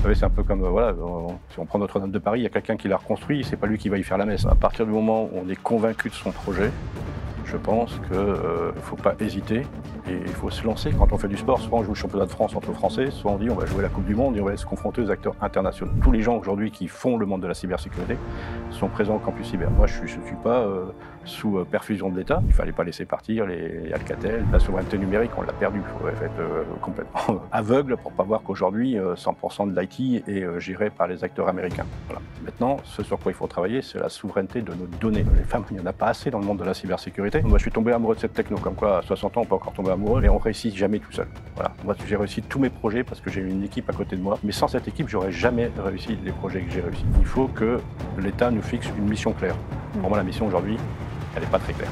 Vous savez, c'est un peu comme, voilà, si on prend Notre-Dame de Paris, il y a quelqu'un qui l'a reconstruit, c'est pas lui qui va y faire la messe. À partir du moment où on est convaincu de son projet, je pense qu'il ne faut pas hésiter et il faut se lancer. Quand on fait du sport, soit on joue le championnat de France entre Français, soit on dit on va jouer la Coupe du Monde et on va se confronter aux acteurs internationaux. Tous les gens aujourd'hui qui font le monde de la cybersécurité sont présents au campus cyber. Moi, je ne suis pas sous perfusion de l'État. Il ne fallait pas laisser partir les Alcatel. La souveraineté numérique, on l'a perdue. Il faut être complètement aveugle pour ne pas voir qu'aujourd'hui, 100% de l'IT est géré par les acteurs américains. Voilà. Maintenant, ce sur quoi il faut travailler, c'est la souveraineté de nos données. Les femmes, il n'y en a pas assez dans le monde de la cybersécurité. Moi, je suis tombé amoureux de cette techno, comme quoi à 60 ans, on peut encore tomber amoureux, et on réussit jamais tout seul. Voilà. Moi, j'ai réussi tous mes projets parce que j'ai eu une équipe à côté de moi, mais sans cette équipe, j'aurais jamais réussi les projets que j'ai réussi. Il faut que l'État nous fixe une mission claire. Pour moi, la mission aujourd'hui, elle n'est pas très claire.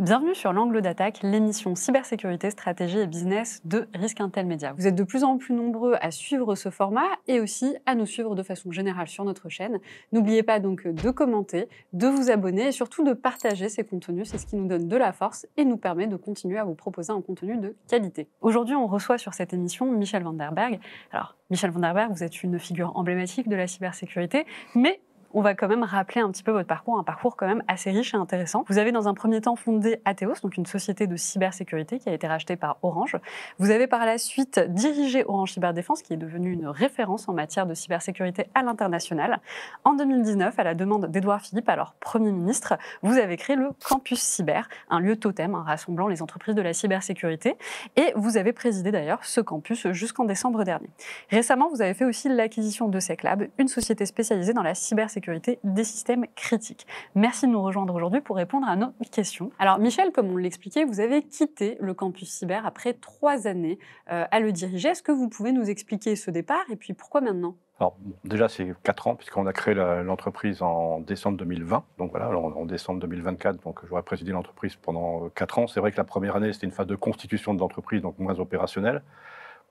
Bienvenue sur l'Angle d'attaque, l'émission cybersécurité, stratégie et business de Risk Intel Media. Vous êtes de plus en plus nombreux à suivre ce format et aussi à nous suivre de façon générale sur notre chaîne. N'oubliez pas donc de commenter, de vous abonner et surtout de partager ces contenus. C'est ce qui nous donne de la force et nous permet de continuer à vous proposer un contenu de qualité. Aujourd'hui, on reçoit sur cette émission Michel van der Berg. Alors, Michel van der Berg, vous êtes une figure emblématique de la cybersécurité, mais on va quand même rappeler un petit peu votre parcours, un parcours quand même assez riche et intéressant. Vous avez dans un premier temps fondé Atheos, donc une société de cybersécurité qui a été rachetée par Orange. Vous avez par la suite dirigé Orange Cyberdéfense, qui est devenue une référence en matière de cybersécurité à l'international. En 2019, à la demande d'Édouard Philippe, alors Premier ministre, vous avez créé le Campus Cyber, un lieu totem rassemblant les entreprises de la cybersécurité. Et vous avez présidé d'ailleurs ce campus jusqu'en décembre dernier. Récemment, vous avez fait aussi l'acquisition de SecLab, une société spécialisée dans la cybersécurité des systèmes critiques. Merci de nous rejoindre aujourd'hui pour répondre à nos questions. Alors Michel, comme on l'expliquait, vous avez quitté le campus cyber après 3 années à le diriger. Est-ce que vous pouvez nous expliquer ce départ et puis pourquoi maintenant ? Alors, déjà, c'est 4 ans, puisqu'on a créé l'entreprise en décembre 2020. Donc voilà, en décembre 2024, donc j'aurais présidé l'entreprise pendant 4 ans. C'est vrai que la première année, c'était une phase de constitution de l'entreprise, donc moins opérationnelle.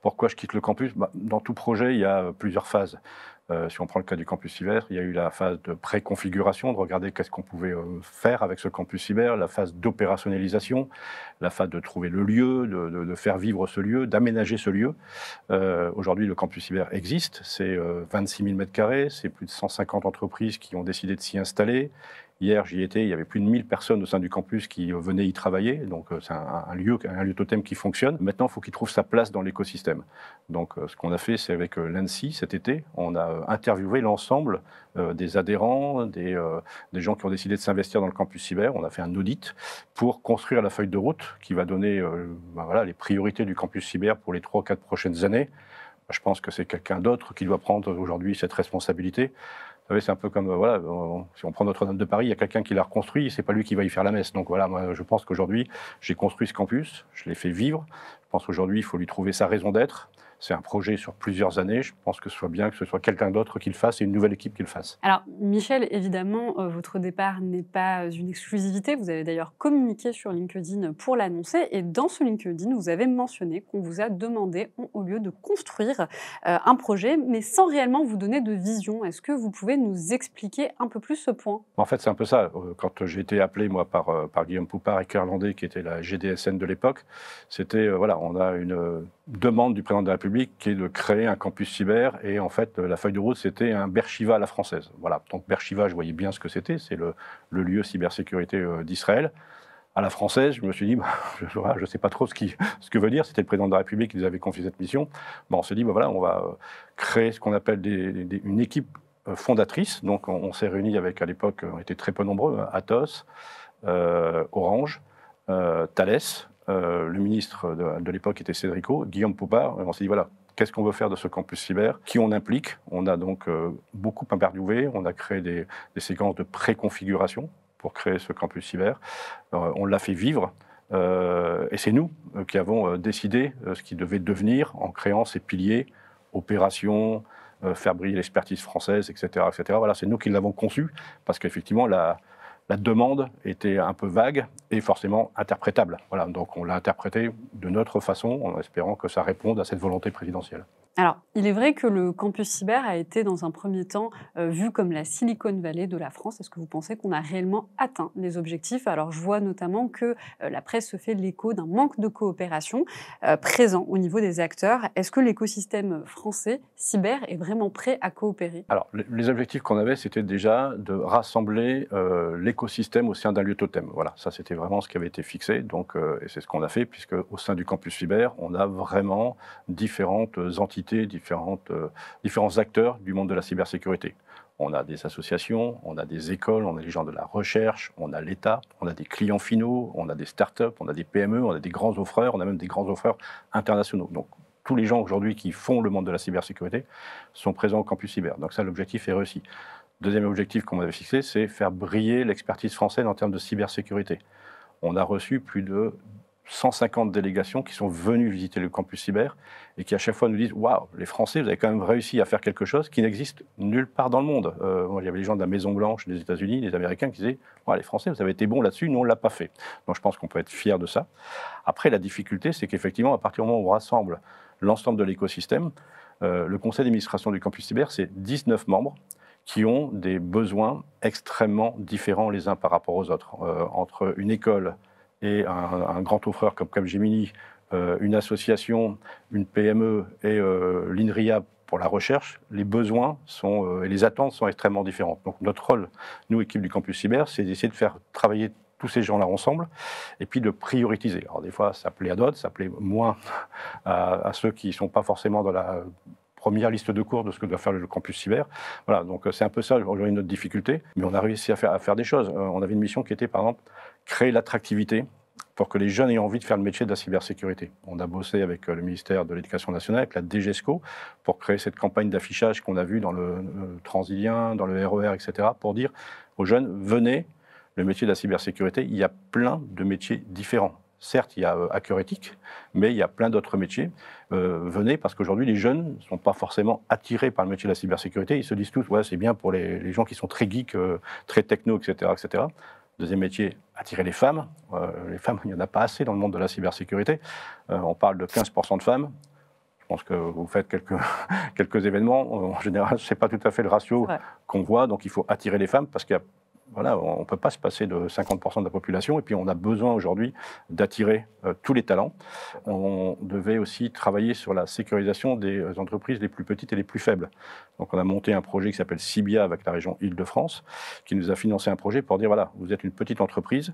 Pourquoi je quitte le campus ? Dans tout projet, il y a plusieurs phases. Si on prend le cas du campus cyber, il y a eu la phase de préconfiguration, de regarder qu'est-ce qu'on pouvait faire avec ce campus cyber, la phase d'opérationnalisation, la phase de trouver le lieu, de faire vivre ce lieu, d'aménager ce lieu. Aujourd'hui, le campus cyber existe, c'est 26 000 m², c'est plus de 150 entreprises qui ont décidé de s'y installer. Hier, j'y étais, il y avait plus de 1000 personnes au sein du campus qui venaient y travailler. Donc, c'est un lieu totem qui fonctionne. Maintenant, il faut qu'il trouve sa place dans l'écosystème. Donc, ce qu'on a fait, c'est avec l'ANSSI cet été, on a interviewé l'ensemble des adhérents, des gens qui ont décidé de s'investir dans le campus cyber. On a fait un audit pour construire la feuille de route qui va donner voilà, les priorités du campus cyber pour les 3 ou 4 prochaines années. Je pense que c'est quelqu'un d'autre qui doit prendre aujourd'hui cette responsabilité. Vous savez, c'est un peu comme, voilà, si on prend Notre-Dame de Paris, il y a quelqu'un qui l'a reconstruit, c'est pas lui qui va y faire la messe. Donc voilà, moi, je pense qu'aujourd'hui, j'ai construit ce campus, je l'ai fait vivre. Je pense qu'aujourd'hui, il faut lui trouver sa raison d'être. C'est un projet sur plusieurs années. Je pense que ce soit bien que ce soit quelqu'un d'autre qui le fasse et une nouvelle équipe qui le fasse. Alors, Michel, évidemment, votre départ n'est pas une exclusivité. Vous avez d'ailleurs communiqué sur LinkedIn pour l'annoncer. Et dans ce LinkedIn, vous avez mentionné qu'on vous a demandé, au lieu de construire un projet, mais sans réellement vous donner de vision. Est-ce que vous pouvez nous expliquer un peu plus ce point ? En fait, c'est un peu ça. Quand j'ai été appelé, moi, par Guillaume Poupard et Claire Landais, qui était la GDSN de l'époque, c'était, voilà, on a une demande du président de la République qui est de créer un campus cyber. Et en fait, la feuille de route, c'était un Beersheba à la française. Voilà. Donc, Beersheba, je voyais bien ce que c'était. C'est le lieu cybersécurité d'Israël. À la française, je me suis dit, je ne sais pas trop ce que veut dire. C'était le président de la République qui nous avait confié cette mission. On s'est dit, voilà, on va créer ce qu'on appelle une équipe fondatrice. Donc, on s'est réunis avec, à l'époque, on était très peu nombreux, Atos, Orange, Thales, le ministre de l'époque était Cédrico, Guillaume Poupard. On s'est dit, voilà, qu'est-ce qu'on veut faire de ce campus cyber, qui on implique. On a donc beaucoup interviewé, on a créé des séquences de préconfiguration pour créer ce campus cyber. On l'a fait vivre. Et c'est nous qui avons décidé ce qui devait devenir en créant ces piliers, opérations, faire briller l'expertise française, etc., etc. Voilà, c'est nous qui l'avons conçu, parce qu'effectivement, la demande était un peu vague et forcément interprétable. Voilà, donc on l'a interprété de notre façon, en espérant que ça réponde à cette volonté présidentielle. Alors, il est vrai que le campus cyber a été dans un premier temps vu comme la Silicon Valley de la France. Est-ce que vous pensez qu'on a réellement atteint les objectifs? Alors, je vois notamment que la presse se fait l'écho d'un manque de coopération présent au niveau des acteurs. Est-ce que l'écosystème français cyber est vraiment prêt à coopérer? Alors, les objectifs qu'on avait, c'était déjà de rassembler l'écosystème au sein d'un lieu totem. Voilà, ça c'était vraiment ce qui avait été fixé, donc, et c'est ce qu'on a fait, puisque au sein du campus cyber, on a vraiment différentes entités, différents acteurs du monde de la cybersécurité. On a des associations, on a des écoles, on a les gens de la recherche, on a l'État, on a des clients finaux, on a des startups, on a des PME, on a des grands offreurs, on a même des grands offreurs internationaux. Donc, tous les gens aujourd'hui qui font le monde de la cybersécurité sont présents au campus cyber. Donc ça, l'objectif est réussi. Deuxième objectif qu'on avait fixé, c'est faire briller l'expertise française en termes de cybersécurité. On a reçu plus de 150 délégations qui sont venues visiter le campus cyber et qui à chaque fois nous disent « Waouh, les Français, vous avez quand même réussi à faire quelque chose qui n'existe nulle part dans le monde. » Moi, il y avait les gens de la Maison-Blanche des États-Unis, des Américains qui disaient « Les Français, vous avez été bons là-dessus, nous, on ne l'a pas fait. » Donc je pense qu'on peut être fiers de ça. Après, la difficulté, c'est qu'effectivement, à partir du moment où on rassemble l'ensemble de l'écosystème, le conseil d'administration du campus cyber, c'est 19 membres qui ont des besoins extrêmement différents les uns par rapport aux autres. Entre une école et un grand offreur comme Capgemini, une association, une PME et l'INRIA pour la recherche, les besoins et les attentes sont extrêmement différents. Donc notre rôle, nous, équipe du campus cyber, c'est d'essayer de faire travailler tous ces gens-là ensemble, et puis de prioriser. Alors des fois, ça plaît à d'autres, ça plaît moins à ceux qui ne sont pas forcément dans la première liste de cours de ce que doit faire le campus cyber. Voilà, donc c'est un peu ça aujourd'hui notre difficulté, mais on a réussi à faire des choses. On avait une mission qui était, par exemple, créer l'attractivité pour que les jeunes aient envie de faire le métier de la cybersécurité. On a bossé avec le ministère de l'Éducation nationale, avec la DGESCO, pour créer cette campagne d'affichage qu'on a vue dans le Transilien, dans le RER, etc., pour dire aux jeunes, venez, le métier de la cybersécurité, il y a plein de métiers différents. Certes, il y a hacker éthique, mais il y a plein d'autres métiers. Venez, parce qu'aujourd'hui, les jeunes ne sont pas forcément attirés par le métier de la cybersécurité. Ils se disent tous, ouais, c'est bien pour les gens qui sont très geeks, très techno, etc., etc. Deuxième métier, attirer les femmes. Les femmes, il n'y en a pas assez dans le monde de la cybersécurité. On parle de 15% de femmes. Je pense que vous faites quelques événements. En général, ce n'est pas tout à fait le ratio qu'on voit. Donc, il faut attirer les femmes parce qu'il y a voilà, on ne peut pas se passer de 50% de la population, et puis on a besoin aujourd'hui d'attirer tous les talents. On devait aussi travailler sur la sécurisation des entreprises les plus petites et les plus faibles. Donc on a monté un projet qui s'appelle Cybia avec la région Île-de-France, qui nous a financé un projet pour dire, voilà, vous êtes une petite entreprise,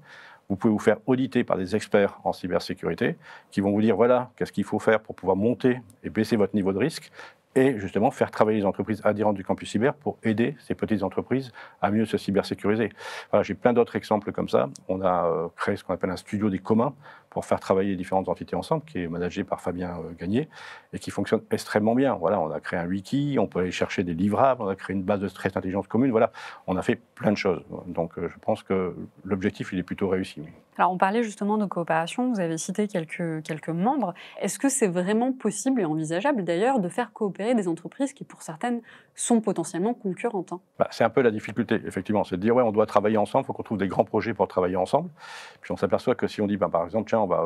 vous pouvez vous faire auditer par des experts en cybersécurité, qui vont vous dire, voilà, qu'est-ce qu'il faut faire pour pouvoir monter et baisser votre niveau de risque, et justement faire travailler les entreprises adhérentes du campus cyber pour aider ces petites entreprises à mieux se cybersécuriser. Voilà, j'ai plein d'autres exemples comme ça. On a créé ce qu'on appelle un studio des communs pour faire travailler les différentes entités ensemble, qui est managé par Fabien Gagné, et qui fonctionne extrêmement bien. Voilà, on a créé un wiki, on peut aller chercher des livrables, on a créé une base de stress d'intelligence commune, voilà, on a fait plein de choses. Donc je pense que l'objectif, il est plutôt réussi. Alors on parlait justement de coopération, vous avez cité quelques membres. Est-ce que c'est vraiment possible et envisageable d'ailleurs de faire coopérer des entreprises qui, pour certaines, sont potentiellement concurrentes? C'est un peu la difficulté, effectivement, c'est de dire, ouais, on doit travailler ensemble, il faut qu'on trouve des grands projets pour travailler ensemble. Puis on s'aperçoit que si on dit, par exemple, tiens, on va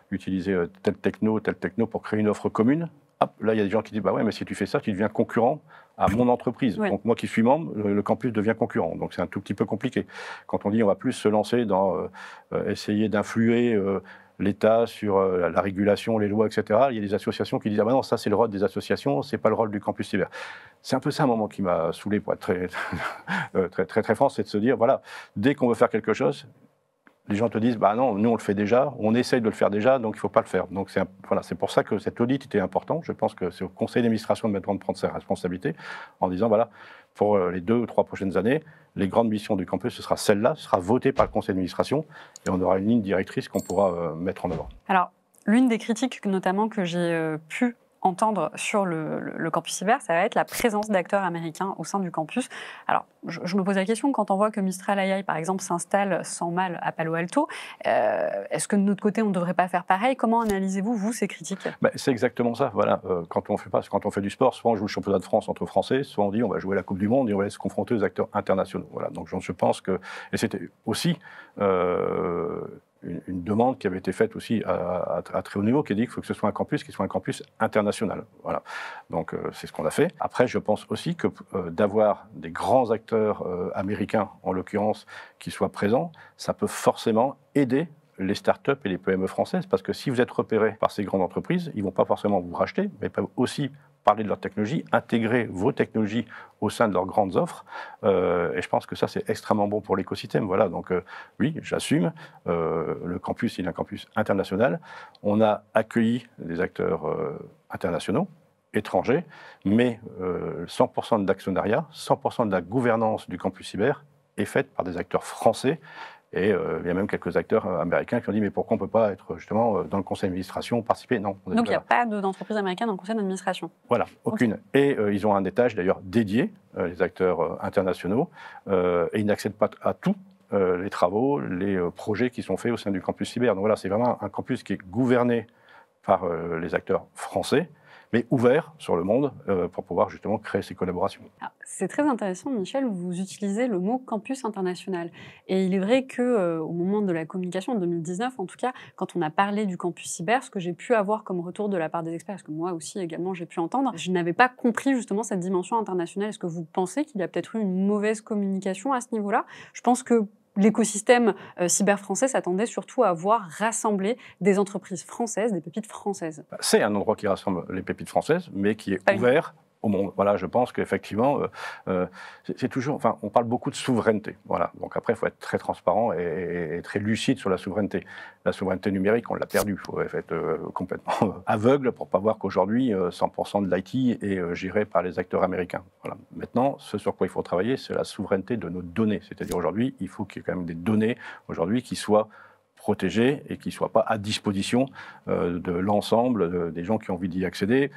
utiliser telle techno pour créer une offre commune, hop, là, il y a des gens qui disent, ouais, mais si tu fais ça, tu deviens concurrent à mon entreprise. Oui. Donc moi qui suis membre, le campus devient concurrent. Donc c'est un tout petit peu compliqué. Quand on dit, on va plus se lancer dans essayer d'influer l'État sur la régulation, les lois, etc., il y a des associations qui disent, ah ben non, ça c'est le rôle des associations, c'est pas le rôle du campus cyber. C'est un peu ça un moment qui m'a saoulé, pour être très franc, c'est de se dire, voilà, dès qu'on veut faire quelque chose, les gens te disent, bah non, nous on le fait déjà, on essaye de le faire déjà, donc il ne faut pas le faire. Donc c'est pour ça que cet audit était important. Je pense que c'est au conseil d'administration de maintenant de prendre ses responsabilités en disant, voilà, pour les 2 ou 3 prochaines années, les grandes missions du campus, ce sera celle-là, ce sera voté par le conseil d'administration et on aura une ligne directrice qu'on pourra mettre en avant. Alors, l'une des critiques notamment que j'ai pu entendre sur le campus cyber, ça va être la présence d'acteurs américains au sein du campus. Alors, je me pose la question, quand on voit que Mistral AI, par exemple, s'installe sans mal à Palo Alto, est-ce que de notre côté, on ne devrait pas faire pareil? Comment analysez-vous, vous, ces critiques? C'est exactement ça. Voilà. Quand on fait du sport, soit on joue le championnat de France entre Français, soit on dit on va jouer la Coupe du Monde et on va aller se confronter aux acteurs internationaux. Voilà. Donc je pense que... Et c'était aussi une demande qui avait été faite aussi à très haut niveau, qui a dit qu'il faut que ce soit un campus qui soit un campus international. Voilà. Donc c'est ce qu'on a fait. Après, je pense aussi que d'avoir des grands acteurs américains, en l'occurrence, qui soient présents, ça peut forcément aider les startups et les PME françaises, parce que si vous êtes repéré par ces grandes entreprises, ils ne vont pas forcément vous racheter, mais ils peuvent aussi parler de leur technologie, intégrer vos technologies au sein de leurs grandes offres, et je pense que ça, c'est extrêmement bon pour l'écosystème. Voilà, donc oui, j'assume, le campus, il est un campus international. On a accueilli des acteurs internationaux, étrangers, mais 100% de l'actionnariat, 100% de la gouvernance du campus cyber est faite par des acteurs français. Et il y a même quelques acteurs américains qui ont dit mais pourquoi on ne peut pas être justement dans le conseil d'administration, participer? Non. Donc il n'y a pas d'entreprise américaine dans le conseil d'administration? Voilà, aucune. Okay. Et ils ont un étage d'ailleurs dédié, les acteurs internationaux, et ils n'accèdent pas à tous les travaux, les projets qui sont faits au sein du campus cyber. Donc voilà, c'est vraiment un campus qui est gouverné par les acteurs français, mais ouvert sur le monde pour pouvoir justement créer ces collaborations. C'est très intéressant, Michel, vous utilisez le mot campus international. Et il est vrai qu'au moment de la communication, en 2019 en tout cas, quand on a parlé du campus cyber, ce que j'ai pu avoir comme retour de la part des experts, parce que moi aussi également j'ai pu entendre, je n'avais pas compris justement cette dimension internationale. Est-ce que vous pensez qu'il y a peut-être eu une mauvaise communication à ce niveau-là? Je pense que l'écosystème cyber français s'attendait surtout à voir rassembler des entreprises françaises, des pépites françaises. C'est un endroit qui rassemble les pépites françaises, mais qui est ouvert au monde. Voilà, je pense qu'effectivement, c'est toujours... Enfin, on parle beaucoup de souveraineté. Voilà. Donc après, il faut être très transparent et très lucide sur la souveraineté. La souveraineté numérique, on l'a perdue. Il faut être complètement aveugle pour ne pas voir qu'aujourd'hui, 100% de l'IT est géré par les acteurs américains. Voilà. Maintenant, ce sur quoi il faut travailler, c'est la souveraineté de nos données. C'est-à-dire aujourd'hui, il faut qu'il y ait quand même des données aujourd'hui qui soient protégées et qui ne soient pas à disposition de l'ensemble des gens qui ont envie d'y accéder.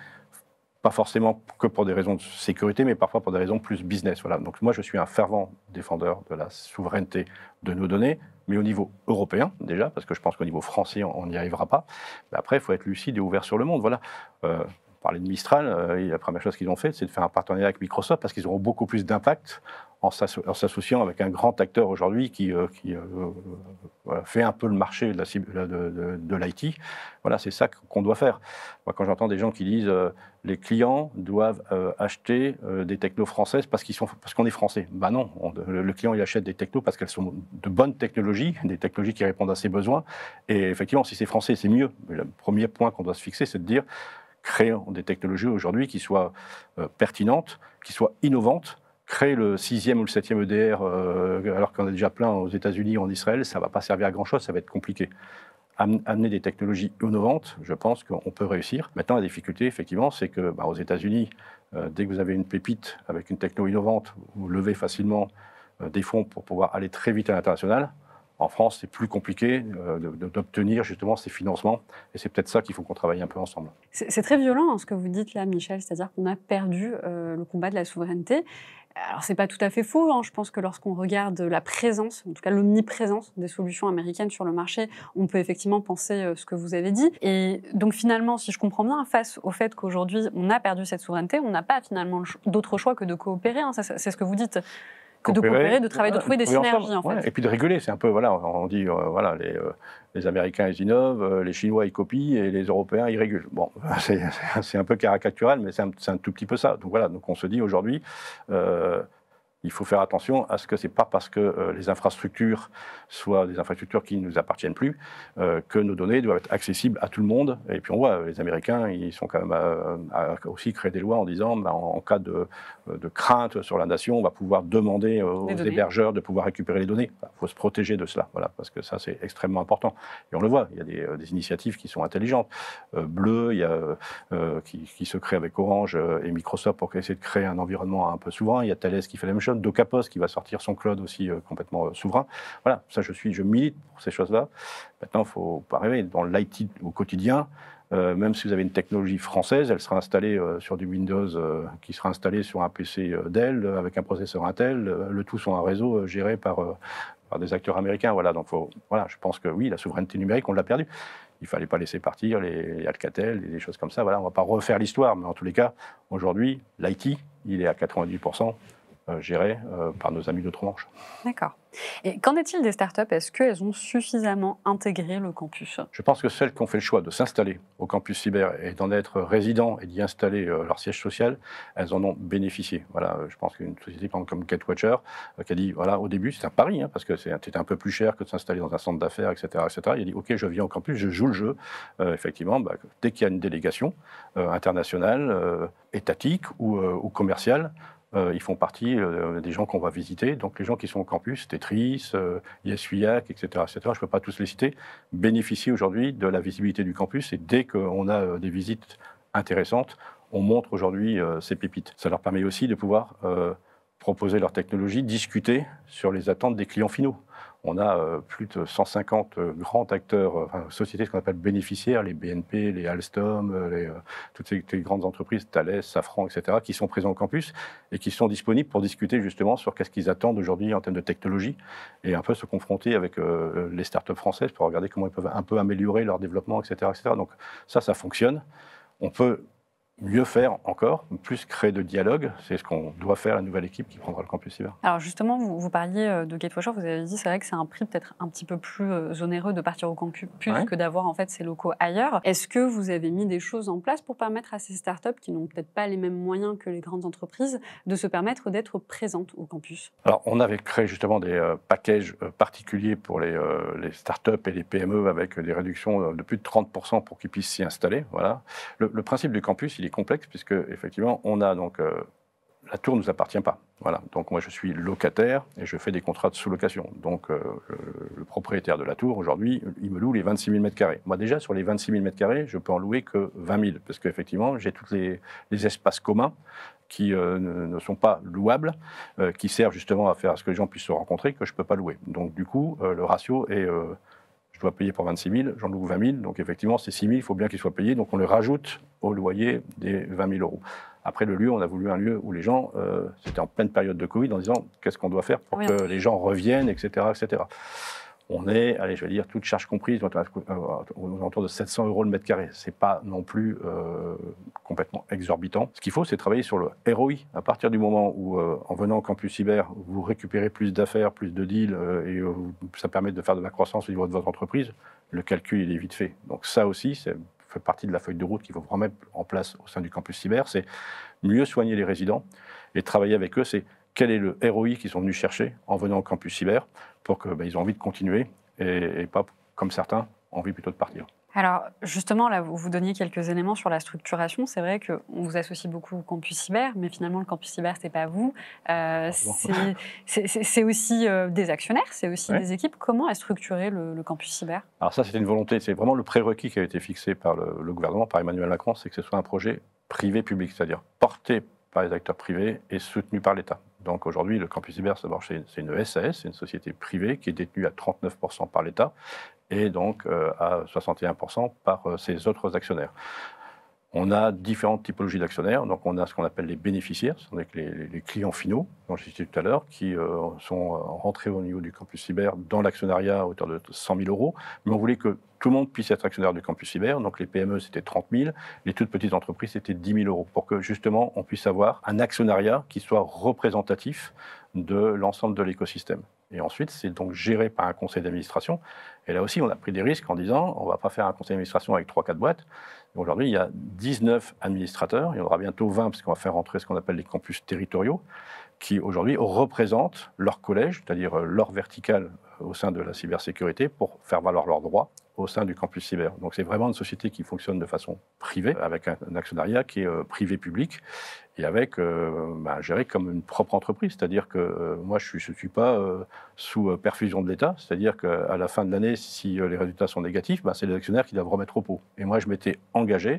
Pas forcément que pour des raisons de sécurité, mais parfois pour des raisons plus business. Voilà. Donc moi, je suis un fervent défendeur de la souveraineté de nos données, mais au niveau européen déjà, parce que je pense qu'au niveau français, on n'y arrivera pas. Mais après, il faut être lucide et ouvert sur le monde. Voilà. On parlait de Mistral, la première chose qu'ils ont fait, c'est de faire un partenariat avec Microsoft, parce qu'ils auront beaucoup plus d'impact en s'associant avec un grand acteur aujourd'hui qui fait un peu le marché de l'IT. Voilà, c'est ça qu'on doit faire. Moi, quand j'entends des gens qui disent les clients doivent acheter des technos françaises parce qu'on est français. Ben non, le client il achète des technos parce qu'elles sont de bonnes technologies, des technologies qui répondent à ses besoins. Et effectivement, si c'est français, c'est mieux. Mais le premier point qu'on doit se fixer, c'est de dire créons des technologies aujourd'hui qui soient pertinentes, qui soient innovantes. Créer le 6e ou le 7e EDR alors qu'on a déjà plein aux États-Unis ou en Israël, ça ne va pas servir à grand-chose, ça va être compliqué. Amener des technologies innovantes, je pense qu'on peut réussir. Maintenant, la difficulté, effectivement, c'est que aux États-Unis, dès que vous avez une pépite avec une techno innovante, vous levez facilement des fonds pour pouvoir aller très vite à l'international. En France, c'est plus compliqué d'obtenir justement ces financements. Et c'est peut-être ça qu'il faut qu'on travaille un peu ensemble. C'est très violent ce que vous dites là, Michel, c'est-à-dire qu'on a perdu le combat de la souveraineté. Alors, c'est pas tout à fait faux. Je pense que lorsqu'on regarde la présence, en tout cas l'omniprésence des solutions américaines sur le marché, on peut effectivement penser ce que vous avez dit. Et donc, finalement, si je comprends bien, face au fait qu'aujourd'hui, on a perdu cette souveraineté, on n'a pas finalement d'autre choix que de coopérer. C'est ce que vous dites. De coopérer, de travailler, de trouver des synergies, en fait. Ouais, et puis de réguler, c'est un peu, voilà, on dit, voilà, les Américains, ils innovent, les Chinois, ils copient, et les Européens, ils régulent. Bon, c'est un peu caricatural, mais c'est un tout petit peu ça. Donc voilà, donc on se dit aujourd'hui, il faut faire attention à ce que ce n'est pas parce que les infrastructures soient des infrastructures qui ne nous appartiennent plus que nos données doivent être accessibles à tout le monde. Et puis on voit, les Américains, ils sont quand même à aussi créer des lois en disant, en cas de crainte sur la nation, on va pouvoir demander aux hébergeurs de pouvoir récupérer les données. Il faut se protéger de cela, voilà, parce que ça, c'est extrêmement important. Et on le voit, il y a des initiatives qui sont intelligentes. Bleu, il y a, qui se crée avec Orange et Microsoft pour essayer de créer un environnement un peu souverain. Il y a Thales qui fait la même chose. Docapos qui va sortir son cloud aussi complètement souverain. Voilà, ça je milite pour ces choses-là. Maintenant, il ne faut pas rêver. Dans l'IT au quotidien, même si vous avez une technologie française, elle sera installée sur du Windows qui sera installé sur un PC Dell avec un processeur Intel, le tout sur un réseau géré par des acteurs américains. Voilà, donc voilà, je pense que oui, la souveraineté numérique, on l'a perdue. Il ne fallait pas laisser partir les Alcatel et des choses comme ça. Voilà, on ne va pas refaire l'histoire, mais en tous les cas, aujourd'hui, l'IT, il est à 98% gérées par nos amis d'Outre-Manche. D'accord. Et qu'en est-il des startups? Est-ce qu'elles ont suffisamment intégré le campus? Je pense que celles qui ont fait le choix de s'installer au campus cyber et d'en être résidents et d'y installer leur siège social, elles en ont bénéficié. Voilà, je pense qu'une société par exemple, comme Gatewatcher qui a dit, voilà, au début, c'est un pari, hein, parce que c'était un peu plus cher que de s'installer dans un centre d'affaires, etc., etc. Il a dit, OK, je viens au campus, je joue le jeu. Effectivement, dès qu'il y a une délégation internationale, étatique ou commerciale, ils font partie des gens qu'on va visiter. Donc les gens qui sont au campus, Tetris, YesWiac, etc., etc., je ne peux pas tous les citer, bénéficient aujourd'hui de la visibilité du campus. Et dès qu'on a des visites intéressantes, on montre aujourd'hui ces pépites. Ça leur permet aussi de pouvoir proposer leur technologie, discuter sur les attentes des clients finaux. On a plus de 150 grands acteurs, sociétés qu'on appelle bénéficiaires, les BNP, les Alstom, toutes ces grandes entreprises, Thales, Safran, etc., qui sont présents au campus et qui sont disponibles pour discuter justement sur qu'est-ce qu'ils attendent aujourd'hui en termes de technologie et un peu se confronter avec les startups françaises pour regarder comment ils peuvent un peu améliorer leur développement, etc., etc. Donc ça fonctionne. On peut mieux faire encore, plus créer de dialogue, c'est ce qu'on doit faire la nouvelle équipe qui prendra le campus cyber. Alors justement, vous parliez de Gatewatcher, vous avez dit c'est vrai que c'est un prix peut-être un petit peu plus onéreux de partir au campus que d'avoir en fait ses locaux ailleurs. Est-ce que vous avez mis des choses en place pour permettre à ces startups qui n'ont peut-être pas les mêmes moyens que les grandes entreprises de se permettre d'être présentes au campus? Alors on avait créé justement des packages particuliers pour les startups et les PME avec des réductions de plus de 30% pour qu'ils puissent s'y installer. Voilà. Le principe du campus, il est complexe puisque effectivement on a donc la tour ne nous appartient pas. Voilà. Donc moi je suis locataire et je fais des contrats de sous-location. Donc le propriétaire de la tour aujourd'hui, il me loue les 26 000 m². Moi déjà sur les 26 000 m², je peux en louer que 20 000 parce qu'effectivement j'ai tous les espaces communs qui ne sont pas louables, qui servent justement à faire à ce que les gens puissent se rencontrer, que je ne peux pas louer. Donc du coup le ratio est je dois payer pour 26 000, j'en loue 20 000, donc effectivement, ces 6 000, il faut bien qu'ils soient payés, donc on les rajoute au loyer des 20 000 euros. Après, le lieu, on a voulu un lieu où les gens, c'était en pleine période de Covid, en disant qu'est-ce qu'on doit faire pour que les gens reviennent, etc., etc. On est, allez, je vais dire, toute charge comprise, aux alentours de 700 euros le mètre carré. Ce n'est pas non plus complètement exorbitant. Ce qu'il faut, c'est travailler sur le ROI. À partir du moment où, en venant au campus cyber, vous récupérez plus d'affaires, plus de deals, et ça permet de faire de la croissance au niveau de votre entreprise, le calcul, il est vite fait. Donc ça aussi, ça fait partie de la feuille de route qu'il faut remettre en place au sein du campus cyber. C'est mieux soigner les résidents et travailler avec eux. C'est quel est le ROI qu'ils sont venus chercher en venant au campus cyber pour qu'ils aient envie de continuer et pas, comme certains, envie plutôt de partir. Alors justement, là, vous donniez quelques éléments sur la structuration. C'est vrai qu'on vous associe beaucoup au campus cyber, mais finalement, le campus cyber, ce n'est pas vous. C'est aussi des actionnaires, c'est aussi des équipes. Comment est structuré le campus cyber? Alors ça, c'était une volonté. C'est vraiment le prérequis qui a été fixé par le gouvernement, par Emmanuel Macron, c'est que ce soit un projet privé-public, c'est-à-dire porté par les acteurs privés et soutenu par l'État. Donc aujourd'hui, le campus cyber, c'est une SAS, c'est une société privée qui est détenue à 39% par l'État et donc à 61% par ses autres actionnaires. On a différentes typologies d'actionnaires. Donc on a ce qu'on appelle les bénéficiaires, ce sont les clients finaux, dont j'ai cité tout à l'heure, qui sont rentrés au niveau du campus cyber dans l'actionnariat à hauteur de 100 000 euros. Mais on voulait que tout le monde puisse être actionnaire du campus cyber. Donc les PME, c'était 30 000. Les toutes petites entreprises, c'était 10 000 euros. Pour que justement, on puisse avoir un actionnariat qui soit représentatif de l'ensemble de l'écosystème. Et ensuite, c'est donc géré par un conseil d'administration. Et là aussi, on a pris des risques en disant, on ne va pas faire un conseil d'administration avec 3-4 boîtes. Aujourd'hui, il y a 19 administrateurs, il y en aura bientôt 20 parce qu'on va faire rentrer ce qu'on appelle les campus territoriaux, qui aujourd'hui représentent leur collège, c'est-à-dire leur verticale au sein de la cybersécurité pour faire valoir leurs droits au sein du campus cyber. Donc c'est vraiment une société qui fonctionne de façon privée, avec un actionnariat qui est privé-public et avec géré comme une propre entreprise. C'est-à-dire que moi, je ne suis pas sous perfusion de l'État. C'est-à-dire qu'à la fin de l'année, si les résultats sont négatifs, c'est les actionnaires qui doivent remettre au pot. Et moi, je m'étais engagé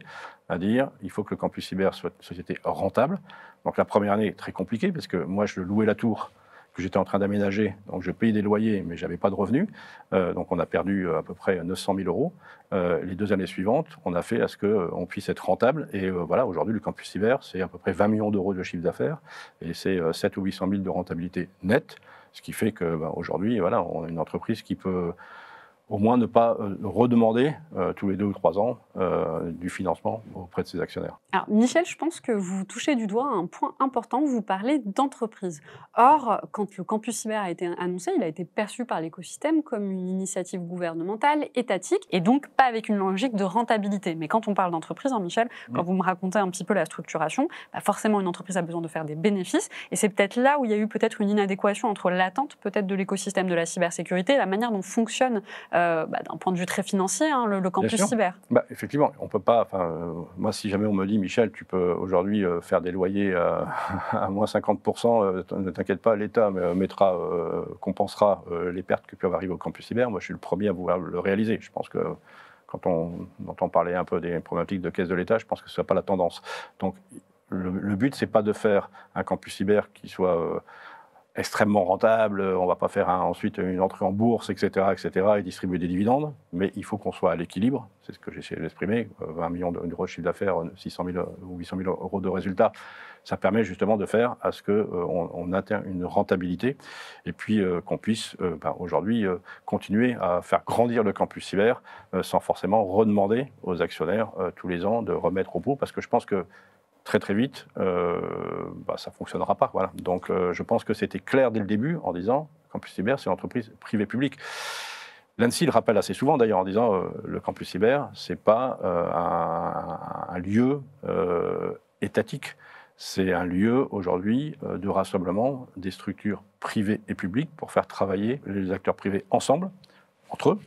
à dire il faut que le campus cyber soit une société rentable. Donc la première année, très compliquée, parce que moi, je louais la tour que j'étais en train d'aménager, donc je payais des loyers, mais je n'avais pas de revenus. Donc on a perdu à peu près 900 000 euros. Les 2 années suivantes, on a fait à ce qu'on puisse être rentable. Et voilà, aujourd'hui, le campus cyber, c'est à peu près 20 millions d'euros de chiffre d'affaires et c'est 700 ou 800 000 de rentabilité nette, ce qui fait qu'aujourd'hui, voilà, on a une entreprise qui peut Au moins ne pas redemander tous les 2 ou 3 ans du financement auprès de ses actionnaires. Alors, Michel, je pense que vous touchez du doigt un point important, vous parlez d'entreprise. Or, quand le campus cyber a été annoncé, il a été perçu par l'écosystème comme une initiative gouvernementale, étatique, et donc pas avec une logique de rentabilité. Mais quand on parle d'entreprise, hein, Michel, quand vous me racontez un petit peu la structuration, forcément une entreprise a besoin de faire des bénéfices, et c'est peut-être là où il y a eu peut-être une inadéquation entre l'attente peut-être de l'écosystème de la cybersécurité et la manière dont fonctionne, d'un point de vue très financier, hein, le campus cyber. Effectivement, on peut pas. Moi, si jamais on me dit, Michel, tu peux aujourd'hui faire des loyers à moins 50%, ne t'inquiète pas, l'État compensera les pertes que peuvent arriver au campus cyber. Moi, je suis le premier à vouloir le réaliser. Je pense que quand on entend parler un peu des problématiques de caisse de l'État, je pense que ce n'est pas la tendance. Donc, le but, c'est pas de faire un campus cyber qui soit extrêmement rentable, on ne va pas faire ensuite une entrée en bourse, etc., et distribuer des dividendes, mais il faut qu'on soit à l'équilibre, c'est ce que j'ai essayé d'exprimer, 20 millions d'euros de chiffre d'affaires, 600 000 ou 800 000 euros de résultats, ça permet justement de faire à ce qu'on atteigne une rentabilité, et puis qu'on puisse aujourd'hui continuer à faire grandir le campus cyber sans forcément redemander aux actionnaires tous les ans de remettre au pot, parce que je pense que très très vite, ça ne fonctionnera pas. Voilà. Donc je pense que c'était clair dès le début en disant Campus Cyber, c'est une entreprise privée-publique. L'ANSSI le rappelle assez souvent d'ailleurs en disant le Campus Cyber, ce n'est pas un lieu étatique. C'est un lieu aujourd'hui de rassemblement des structures privées et publiques pour faire travailler les acteurs privés ensemble, entre eux,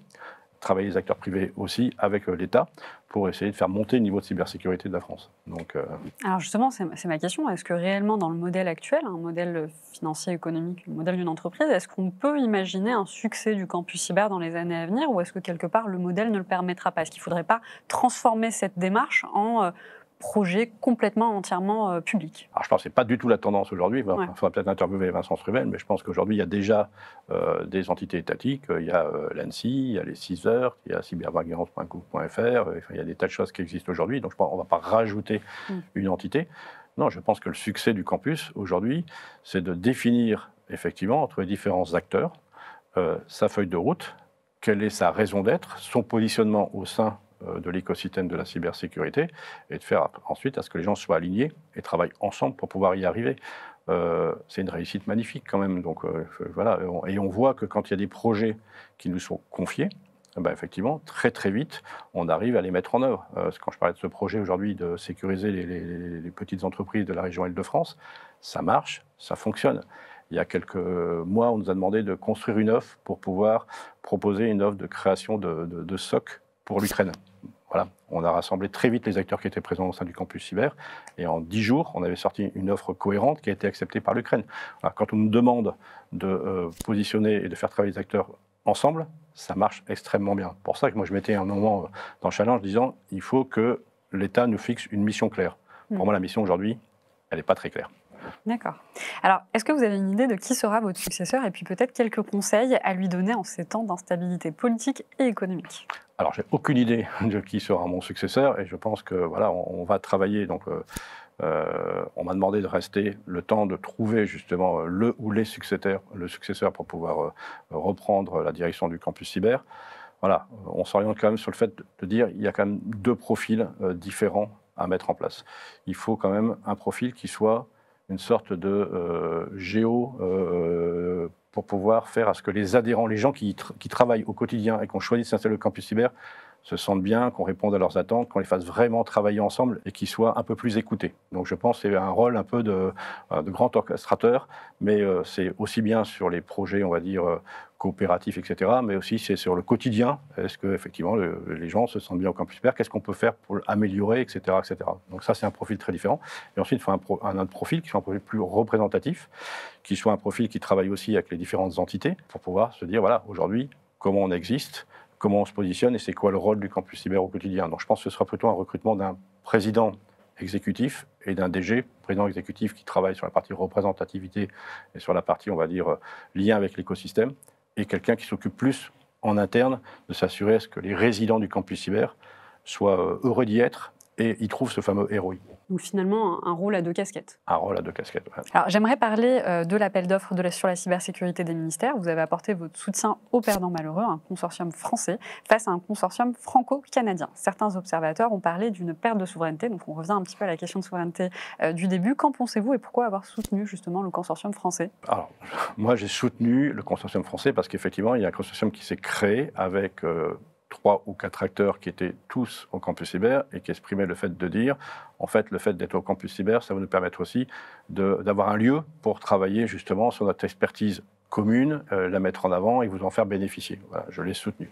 travailler les acteurs privés aussi avec l'État pour essayer de faire monter le niveau de cybersécurité de la France. Donc, Alors justement, c'est ma question. Est-ce que réellement dans le modèle actuel, un modèle financier, économique, le modèle d'une entreprise, est-ce qu'on peut imaginer un succès du campus cyber dans les années à venir ou est-ce que quelque part le modèle ne le permettra pas? Est-ce qu'il ne faudrait pas transformer cette démarche en projet complètement, entièrement public? Alors je pense que ce n'est pas du tout la tendance aujourd'hui. Il faudra peut-être interviewer Vincent Struvel, mais je pense qu'aujourd'hui, il y a déjà des entités étatiques. Il y a l'ANSSI, il y a les 6 heures, il y a cybervarguance.gouv.fr. Il y a des tas de choses qui existent aujourd'hui. Donc je pense qu'on ne va pas rajouter une entité. Non, je pense que le succès du campus aujourd'hui, c'est de définir effectivement entre les différents acteurs sa feuille de route, quelle est sa raison d'être, son positionnement au sein de l'écosystème de la cybersécurité et de faire ensuite à ce que les gens soient alignés et travaillent ensemble pour pouvoir y arriver. C'est une réussite magnifique quand même. Donc voilà, et on voit que quand il y a des projets qui nous sont confiés, effectivement, très très vite, on arrive à les mettre en œuvre. Quand je parlais de ce projet aujourd'hui de sécuriser les petites entreprises de la région Île-de-France, ça marche, ça fonctionne. Il y a quelques mois, on nous a demandé de construire une offre pour pouvoir proposer une offre de création de SOC pour l'Ukraine. Voilà, on a rassemblé très vite les acteurs qui étaient présents au sein du campus cyber et en 10 jours, on avait sorti une offre cohérente qui a été acceptée par l'Ukraine. Quand on nous demande de positionner et de faire travailler les acteurs ensemble, ça marche extrêmement bien. Pour ça que moi je mettais un moment dans le challenge disant il faut que l'État nous fixe une mission claire. Pour moi, la mission aujourd'hui, elle n'est pas très claire. D'accord. Alors, est-ce que vous avez une idée de qui sera votre successeur et puis peut-être quelques conseils à lui donner en ces temps d'instabilité politique et économique? Alors, j'ai aucune idée de qui sera mon successeur et je pense que voilà, on va travailler. Donc, on m'a demandé de rester le temps de trouver justement le ou les successeurs pour pouvoir reprendre la direction du campus cyber. Voilà, on s'oriente quand même sur le fait de dire qu'il y a quand même 2 profils différents à mettre en place. Il faut quand même un profil qui soit une sorte de pour pouvoir faire à ce que les adhérents, les gens qui travaillent au quotidien et qui ont choisi de s'installer au campus cyber, se sentent bien, qu'on réponde à leurs attentes, qu'on les fasse vraiment travailler ensemble et qu'ils soient un peu plus écoutés. Donc je pense que c'est un rôle un peu de grand orchestrateur, mais c'est aussi bien sur les projets, on va dire, coopératifs, etc., mais aussi c'est sur le quotidien. Est-ce que effectivement les gens se sentent bien au campus cyber? Qu'est-ce qu'on peut faire pour l'améliorer, etc., etc. Donc ça, c'est un profil très différent. Et ensuite, il faut un autre profil qui soit un profil plus représentatif, qui soit un profil qui travaille aussi avec les différentes entités pour pouvoir se dire, voilà, aujourd'hui, comment on existe, comment on se positionne et c'est quoi le rôle du campus cyber au quotidien. Donc je pense que ce sera plutôt un recrutement d'un président exécutif et d'un DG, président exécutif qui travaille sur la partie représentativité et sur la partie, on va dire, lien avec l'écosystème, et quelqu'un qui s'occupe plus en interne de s'assurer à ce que les résidents du campus cyber soient heureux d'y être et y trouvent ce fameux ROI. Donc finalement, un rôle à deux casquettes. Un rôle à deux casquettes. Ouais. Alors j'aimerais parler de l'appel d'offres sur la cybersécurité des ministères. Vous avez apporté votre soutien aux perdants malheureux, un consortium français, face à un consortium franco-canadien. Certains observateurs ont parlé d'une perte de souveraineté, donc on revient un petit peu à la question de souveraineté du début. Qu'en pensez-vous et pourquoi avoir soutenu justement le consortium français? Alors, moi j'ai soutenu le consortium français parce qu'effectivement il y a un consortium qui s'est créé avec 3 ou 4 acteurs qui étaient tous au campus cyber et qui exprimaient le fait de dire, en fait, le fait d'être au campus cyber, ça va nous permettre aussi d'avoir un lieu pour travailler justement sur notre expertise commune, la mettre en avant et vous en faire bénéficier. Voilà, je l'ai soutenu.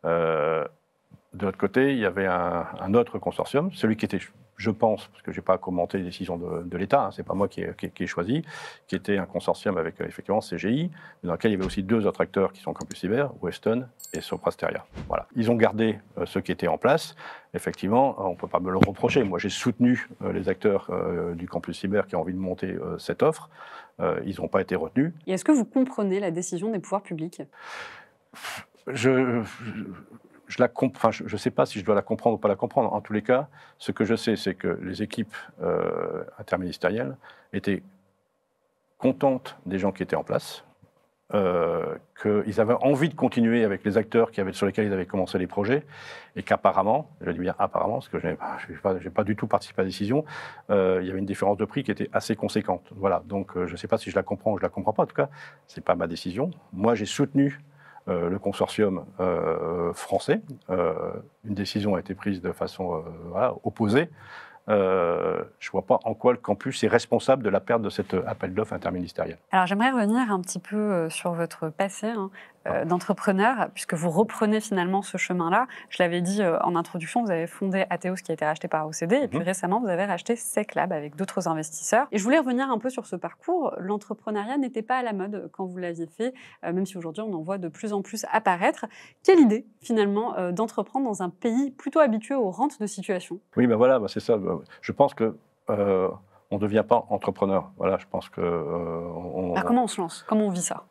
De l'autre côté, il y avait un autre consortium, celui qui était, je pense, parce que je n'ai pas commenté les décisions de l'État, hein, ce n'est pas moi qui ai choisi, qui était un consortium avec effectivement CGI, mais dans lequel il y avait aussi 2 autres acteurs qui sont Campus Cyber, Weston et Soprasteria. Voilà. Ils ont gardé ceux qui étaient en place. Effectivement, on ne peut pas me le reprocher. Moi, j'ai soutenu les acteurs du Campus Cyber qui ont envie de monter cette offre. Ils n'ont pas été retenus. Et est-ce que vous comprenez la décision des pouvoirs publics ? Je ne sais pas si je dois la comprendre ou pas la comprendre. En tous les cas, ce que je sais, c'est que les équipes interministérielles étaient contentes des gens qui étaient en place, qu'ils avaient envie de continuer avec les acteurs sur lesquels ils avaient commencé les projets, et qu'apparemment, je dis bien apparemment, parce que je n'ai pas du tout participé à la décision, il y avait une différence de prix qui était assez conséquente. Voilà, donc je ne sais pas si je la comprends ou je ne la comprends pas. En tout cas, ce n'est pas ma décision. Moi, j'ai soutenu le consortium français. Une décision a été prise de façon opposée. Je ne vois pas en quoi le campus est responsable de la perte de cet appel d'offres interministériel. Alors j'aimerais revenir un petit peu sur votre passé d'entrepreneur, puisque vous reprenez finalement ce chemin-là. Je l'avais dit en introduction, vous avez fondé Atheos qui a été racheté par OCD, et puis récemment vous avez racheté SecLab avec d'autres investisseurs. Et je voulais revenir un peu sur ce parcours. L'entrepreneuriat n'était pas à la mode quand vous l'aviez fait, même si aujourd'hui on en voit de plus en plus apparaître. Quelle idée finalement d'entreprendre dans un pays plutôt habitué aux rentes de situation? Oui, ben voilà, c'est ça. Je pense que on ne devient pas entrepreneur. Voilà, je pense que. Alors comment on se lance? Comment on vit ça?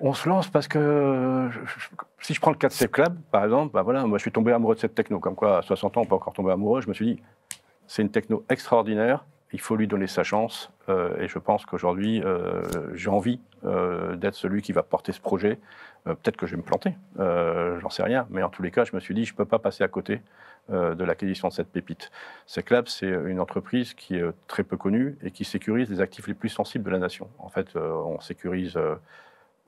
On se lance parce que, si je prends le cas de SecLab, par exemple, ben voilà, moi je suis tombé amoureux de cette techno. Comme quoi, à 60 ans, on peut encore tomber amoureux. Je me suis dit, c'est une techno extraordinaire, il faut lui donner sa chance. Et je pense qu'aujourd'hui, j'ai envie d'être celui qui va porter ce projet. Peut-être que je vais me planter, j'en sais rien. Mais en tous les cas, je me suis dit, je ne peux pas passer à côté de l'acquisition de cette pépite. SecLab, c'est une entreprise qui est très peu connue et qui sécurise les actifs les plus sensibles de la nation. En fait, on sécurise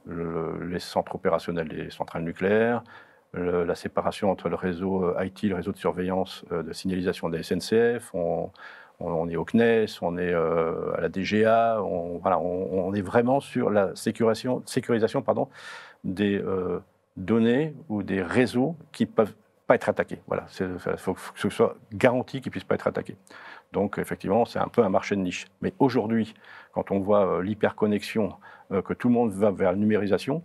les centres opérationnels des centrales nucléaires, la séparation entre le réseau IT, le réseau de surveillance de signalisation de la SNCF, on est au CNES, on est à la DGA, on est vraiment sur la sécurisation des données ou des réseaux qui ne peuvent pas être attaqués. Voilà, il faut que ce soit garanti qu'ils ne puissent pas être attaqués. Donc, effectivement, c'est un peu un marché de niche. Mais aujourd'hui, quand on voit l'hyperconnexion, que tout le monde va vers la numérisation,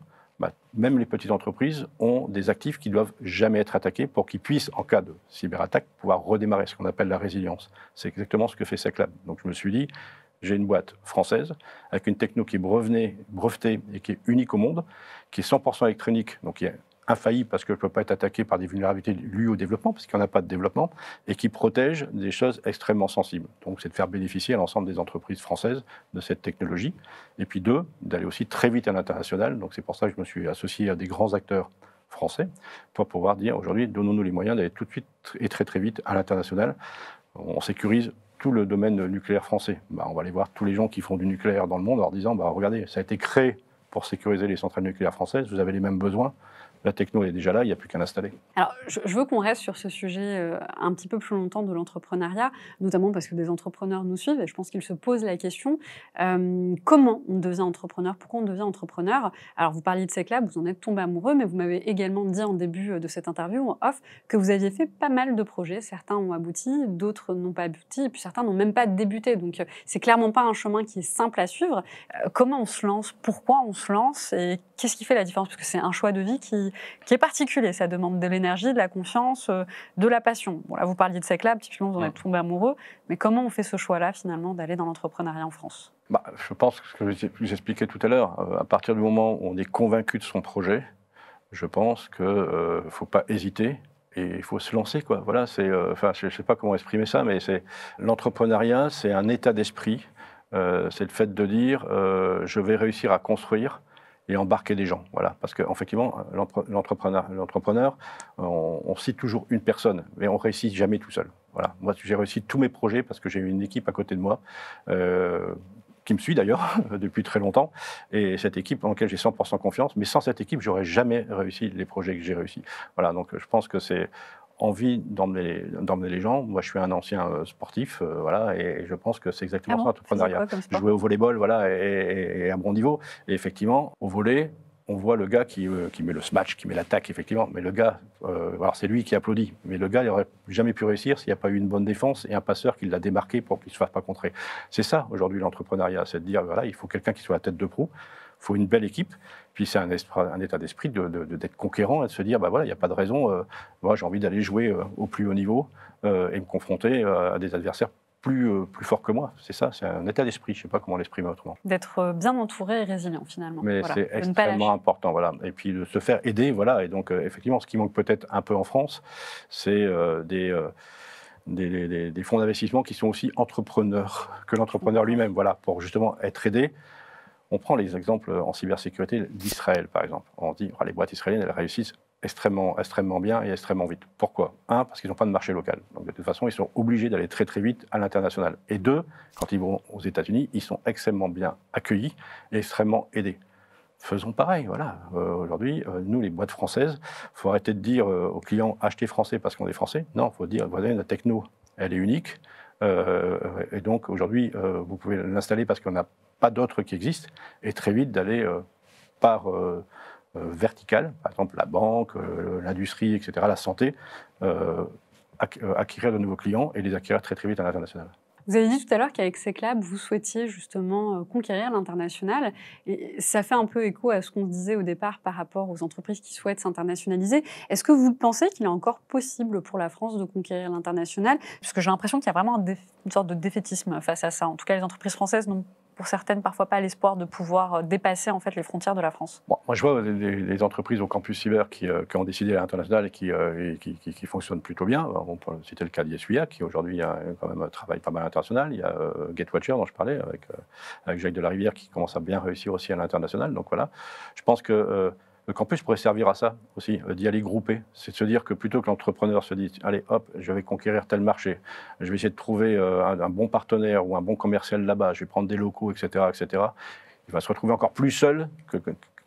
même les petites entreprises ont des actifs qui ne doivent jamais être attaqués pour qu'ils puissent, en cas de cyberattaque, pouvoir redémarrer, ce qu'on appelle la résilience. C'est exactement ce que fait SecLab. Donc, je me suis dit, j'ai une boîte française avec une techno qui est brevetée et qui est unique au monde, qui est 100% électronique, donc qui est infaillible parce qu'elle ne peut pas être attaquée par des vulnérabilités liées au développement, parce qu'il n'y en a pas de développement, et qui protège des choses extrêmement sensibles. Donc, c'est de faire bénéficier à l'ensemble des entreprises françaises de cette technologie. Et puis, 2, d'aller aussi très vite à l'international. Donc, c'est pour ça que je me suis associé à des grands acteurs français pour pouvoir dire, aujourd'hui, donnons-nous les moyens d'aller tout de suite et très très vite à l'international. On sécurise tout le domaine nucléaire français. On va aller voir tous les gens qui font du nucléaire dans le monde en leur disant, regardez, ça a été créé pour sécuriser les centrales nucléaires françaises, vous avez les mêmes besoins. La techno est déjà là, il n'y a plus qu'à l'installer. Alors, je veux qu'on reste sur ce sujet un petit peu plus longtemps de l'entrepreneuriat, notamment parce que des entrepreneurs nous suivent et je pense qu'ils se posent la question comment on devient entrepreneur? Pourquoi on devient entrepreneur? Alors, vous parliez de SecLab, vous en êtes tombé amoureux, mais vous m'avez également dit en début de cette interview, en off, que vous aviez fait pas mal de projets. Certains ont abouti, d'autres n'ont pas abouti, et puis certains n'ont même pas débuté. Donc, c'est clairement pas un chemin qui est simple à suivre. Comment on se lance? Pourquoi on se lance? Et qu'est-ce qui fait la différence? Parce que c'est un choix de vie qui est particulier. Ça demande de l'énergie, de la confiance, de la passion. Bon, là, vous parliez de SecLab, typiquement, vous en êtes tombé amoureux. Mais comment on fait ce choix-là, finalement, d'aller dans l'entrepreneuriat en France? Je pense que ce que j'expliquais tout à l'heure, à partir du moment où on est convaincu de son projet, je pense qu'il ne faut pas hésiter et il faut se lancer, quoi. Voilà, enfin, je ne sais pas comment exprimer ça, mais l'entrepreneuriat, c'est un état d'esprit. C'est le fait de dire, je vais réussir à construire et embarquer des gens. Voilà, parce qu'effectivement, l'entrepreneur, on cite toujours une personne, mais on réussit jamais tout seul. Voilà, moi, j'ai réussi tous mes projets parce que j'ai eu une équipe à côté de moi. Qui me suit d'ailleurs depuis très longtemps, et cette équipe en laquelle j'ai 100% confiance, mais sans cette équipe, j'aurais jamais réussi les projets que j'ai réussi. Voilà, donc je pense que c'est envie d'emmener les gens. Moi, je suis un ancien sportif, voilà, et je pense que c'est exactement ça l'entrepreneuriat. Je jouais au volleyball, voilà, et à bon niveau, et effectivement, au volley, on voit le gars qui met le smash, qui met l'attaque, effectivement. Mais le gars, alors c'est lui qui applaudit. Mais le gars, il n'aurait jamais pu réussir s'il n'y a pas eu une bonne défense et un passeur qui l'a démarqué pour qu'il ne se fasse pas contrer. C'est ça, aujourd'hui, l'entrepreneuriat. C'est de dire, voilà, il faut quelqu'un qui soit à la tête de proue. Il faut une belle équipe. Puis c'est un état d'esprit d'être conquérant et de se dire, bah voilà, il n'y a pas de raison. Moi, j'ai envie d'aller jouer au plus haut niveau et me confronter à des adversaires plus fort que moi. C'est ça, c'est un état d'esprit. Je ne sais pas comment l'exprimer autrement. D'être bien entouré et résilient, finalement. Mais voilà, c'est extrêmement important, voilà. Et puis de se faire aider, voilà. Et donc, effectivement, ce qui manque peut-être un peu en France, c'est des fonds d'investissement qui sont aussi entrepreneurs que l'entrepreneur lui-même, voilà, pour justement être aidé. On prend les exemples en cybersécurité d'Israël, par exemple. On dit les boîtes israéliennes, elles réussissent extrêmement bien et extrêmement vite. Pourquoi ? Un, parce qu'ils n'ont pas de marché local. Donc de toute façon, ils sont obligés d'aller très très vite à l'international. Et deux, quand ils vont aux États-Unis, ils sont extrêmement bien accueillis et extrêmement aidés. Faisons pareil, voilà. Aujourd'hui, nous, les boîtes françaises, il faut arrêter de dire aux clients achetez français parce qu'on est français. Non, il faut dire voilà, la techno, elle est unique. Et donc aujourd'hui, vous pouvez l'installer parce qu'on n'a pas d'autres qui existent. Et très vite d'aller par verticale, par exemple la banque, l'industrie, etc., la santé, acquérir de nouveaux clients et les acquérir très très vite à l'international. Vous avez dit tout à l'heure qu'avec Seclab, vous souhaitiez justement conquérir l'international. Et ça fait un peu écho à ce qu'on disait au départ par rapport aux entreprises qui souhaitent s'internationaliser. Est-ce que vous pensez qu'il est encore possible pour la France de conquérir l'international ? Parce que j'ai l'impression qu'il y a vraiment une sorte de défaitisme face à ça. En tout cas, les entreprises françaises n'ont pour certaines parfois pas l'espoir de pouvoir dépasser en fait les frontières de la France. Bon, moi je vois des entreprises au campus cyber qui ont décidé à l'international et qui fonctionnent plutôt bien. On peut citer le cas d'ISUIA qui aujourd'hui quand même travaille pas mal à l'international. Il y a Gatewatcher dont je parlais avec Jacques Delarivière qui commence à bien réussir aussi à l'international. Donc voilà, je pense que le campus pourrait servir à ça aussi, d'y aller grouper. C'est de se dire que plutôt que l'entrepreneur se dise « Allez, hop, je vais conquérir tel marché, je vais essayer de trouver un bon partenaire ou un bon commercial là-bas, je vais prendre des locaux, etc. etc. » Il va se retrouver encore plus seul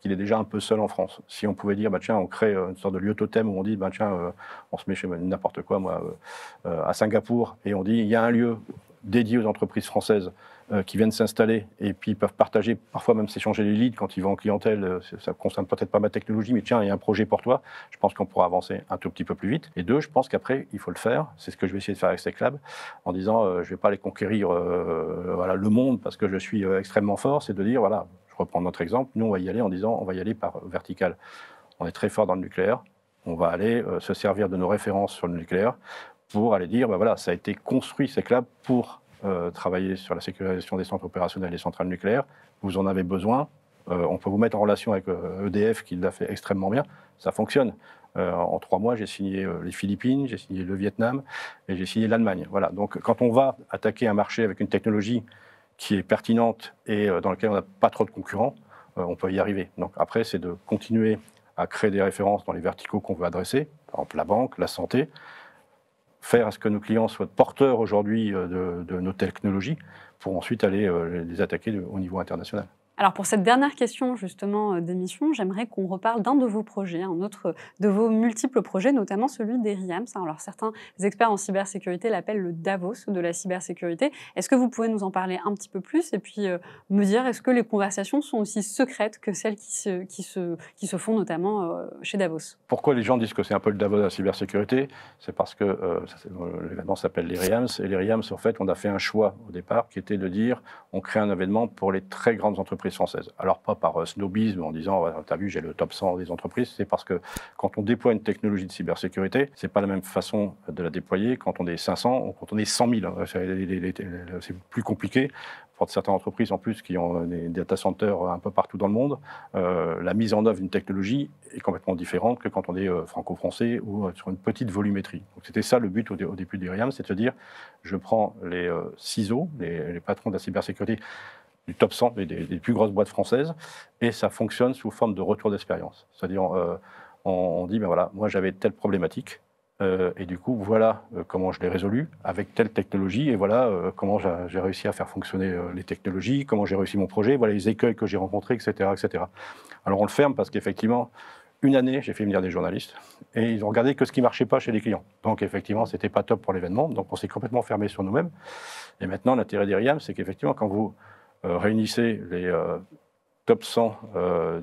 qu'il est déjà un peu seul en France. Si on pouvait dire, bah, tiens, on crée une sorte de lieu totem où on dit, bah, tiens, on se met chez n'importe quoi, moi, à Singapour, et on dit, il y a un lieu dédié aux entreprises françaises qui viennent s'installer et puis peuvent partager, parfois même s'échanger les leads quand ils vont en clientèle. Ça ne concerne peut-être pas ma technologie, mais tiens, il y a un projet pour toi. Je pense qu'on pourra avancer un tout petit peu plus vite. Et deux, je pense qu'après, il faut le faire. C'est ce que je vais essayer de faire avec Seclab, en disant, je ne vais pas aller conquérir voilà, le monde parce que je suis extrêmement fort. C'est de dire, voilà, je reprends notre exemple, nous, on va y aller en disant, on va y aller par vertical. On est très fort dans le nucléaire. On va aller se servir de nos références sur le nucléaire pour aller dire, bah, voilà, ça a été construit, Seclab, pour travailler sur la sécurisation des centres opérationnels et centrales nucléaires. Vous en avez besoin. On peut vous mettre en relation avec EDF qui l'a fait extrêmement bien. Ça fonctionne. En 3 mois, j'ai signé les Philippines, j'ai signé le Vietnam et j'ai signé l'Allemagne. Voilà. Donc, quand on va attaquer un marché avec une technologie qui est pertinente et dans laquelle on n'a pas trop de concurrents, on peut y arriver. Donc, après, c'est de continuer à créer des références dans les verticaux qu'on veut adresser, par exemple la banque, la santé, faire à ce que nos clients soient porteurs aujourd'hui de nos technologies pour ensuite aller les attaquer au niveau international. Alors pour cette dernière question justement d'émission, j'aimerais qu'on reparle d'un de vos projets, un autre de vos multiples projets, notamment celui des RIAMS. Alors certains experts en cybersécurité l'appellent le Davos de la cybersécurité. Est-ce que vous pouvez nous en parler un petit peu plus et puis me dire est-ce que les conversations sont aussi secrètes que celles qui se font notamment chez Davos ? Pourquoi les gens disent que c'est un peu le Davos de la cybersécurité ? C'est parce que l'événement s'appelle les RIAMS et les RIAMS en fait on a fait un choix au départ qui était de dire on crée un événement pour les très grandes entreprises entreprises françaises. Alors pas par snobisme en disant « t'as vu, j'ai le top 100 des entreprises », c'est parce que quand on déploie une technologie de cybersécurité, c'est pas la même façon de la déployer quand on est 500 ou quand on est 100 000. C'est plus compliqué. Pour certaines entreprises en plus qui ont des data centers un peu partout dans le monde, la mise en œuvre d'une technologie est complètement différente que quand on est franco-français ou sur une petite volumétrie. Donc c'était ça le but au début d'Iriam, c'est de se dire, je prends les CISO, les patrons de la cybersécurité du top 100 et des plus grosses boîtes françaises, et ça fonctionne sous forme de retour d'expérience. C'est-à-dire, on dit, ben voilà, moi j'avais telle problématique, et du coup, voilà comment je l'ai résolu avec telle technologie, et voilà comment j'ai réussi à faire fonctionner les technologies, comment j'ai réussi mon projet, voilà les écueils que j'ai rencontrés, etc., etc. Alors on le ferme parce qu'effectivement, une année, j'ai fait venir des journalistes, et ils ont regardé que ce qui ne marchait pas chez les clients. Donc effectivement, ce n'était pas top pour l'événement, donc on s'est complètement fermé sur nous-mêmes. Et maintenant, l'intérêt d'Iriam, c'est qu'effectivement, quand vous réunissez les top 100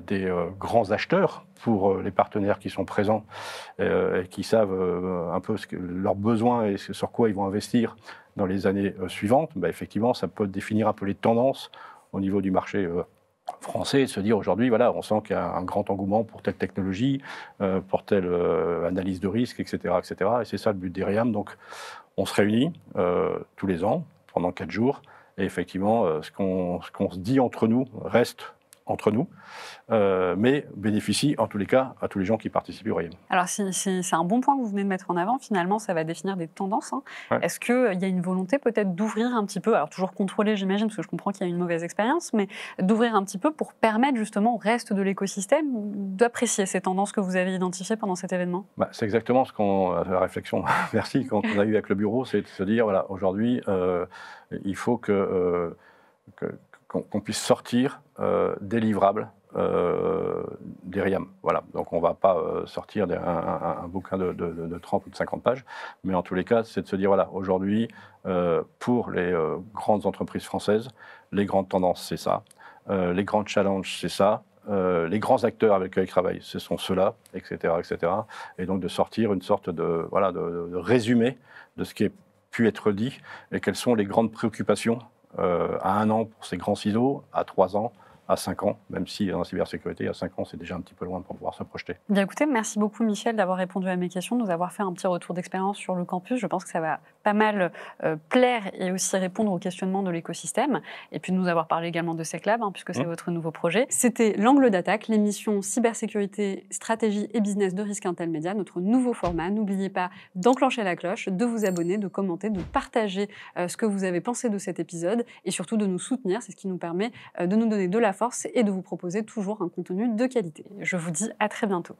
des grands acheteurs pour les partenaires qui sont présents et qui savent un peu leurs besoins et sur quoi ils vont investir dans les années suivantes, bah, effectivement, ça peut définir un peu les tendances au niveau du marché français et de se dire aujourd'hui, voilà, on sent qu'il y a un grand engouement pour telle technologie, pour telle analyse de risque, etc., etc. Et c'est ça le but d'Iriam. Donc, on se réunit tous les ans pendant 4 jours. Et effectivement, ce qu'on se dit entre nous reste entre nous, mais bénéficie en tous les cas à tous les gens qui participent au IRIAM. Alors c'est un bon point que vous venez de mettre en avant, finalement ça va définir des tendances. Hein. Ouais. Est-ce qu'il y a une volonté peut-être d'ouvrir un petit peu, alors toujours contrôler j'imagine, parce que je comprends qu'il y a une mauvaise expérience, mais d'ouvrir un petit peu pour permettre justement au reste de l'écosystème d'apprécier ces tendances que vous avez identifiées pendant cet événement? Bah, c'est exactement la réflexion, merci, qu'on a eue avec le bureau, c'est de se dire, voilà, aujourd'hui, il faut qu'on puisse sortir des livrables d'Iriam. Voilà. Donc on ne va pas sortir un bouquin de 30 ou de 50 pages, mais en tous les cas, c'est de se dire, voilà, aujourd'hui, pour les grandes entreprises françaises, les grandes tendances, c'est ça. Les grands challenges, c'est ça. Les grands acteurs avec lesquels ils travaillent, ce sont ceux-là, etc., etc. Et donc de sortir une sorte de résumé de ce qui a pu être dit et quelles sont les grandes préoccupations à 1 an pour ces grands ciseaux, à 3 ans, à 5 ans, même si dans la cybersécurité, à 5 ans, c'est déjà un petit peu loin pour pouvoir se projeter. Bien écoutez, merci beaucoup Michel d'avoir répondu à mes questions, de nous avoir fait un petit retour d'expérience sur le campus. Je pense que ça va pas mal plaire et aussi répondre aux questionnements de l'écosystème. Et puis de nous avoir parlé également de SecLab, hein, puisque c'est votre nouveau projet. C'était l'Angle d'attaque, l'émission cybersécurité, stratégie et business de Risk Intel Media, notre nouveau format. N'oubliez pas d'enclencher la cloche, de vous abonner, de commenter, de partager ce que vous avez pensé de cet épisode et surtout de nous soutenir. C'est ce qui nous permet de nous donner de la force et de vous proposer toujours un contenu de qualité. Je vous dis à très bientôt.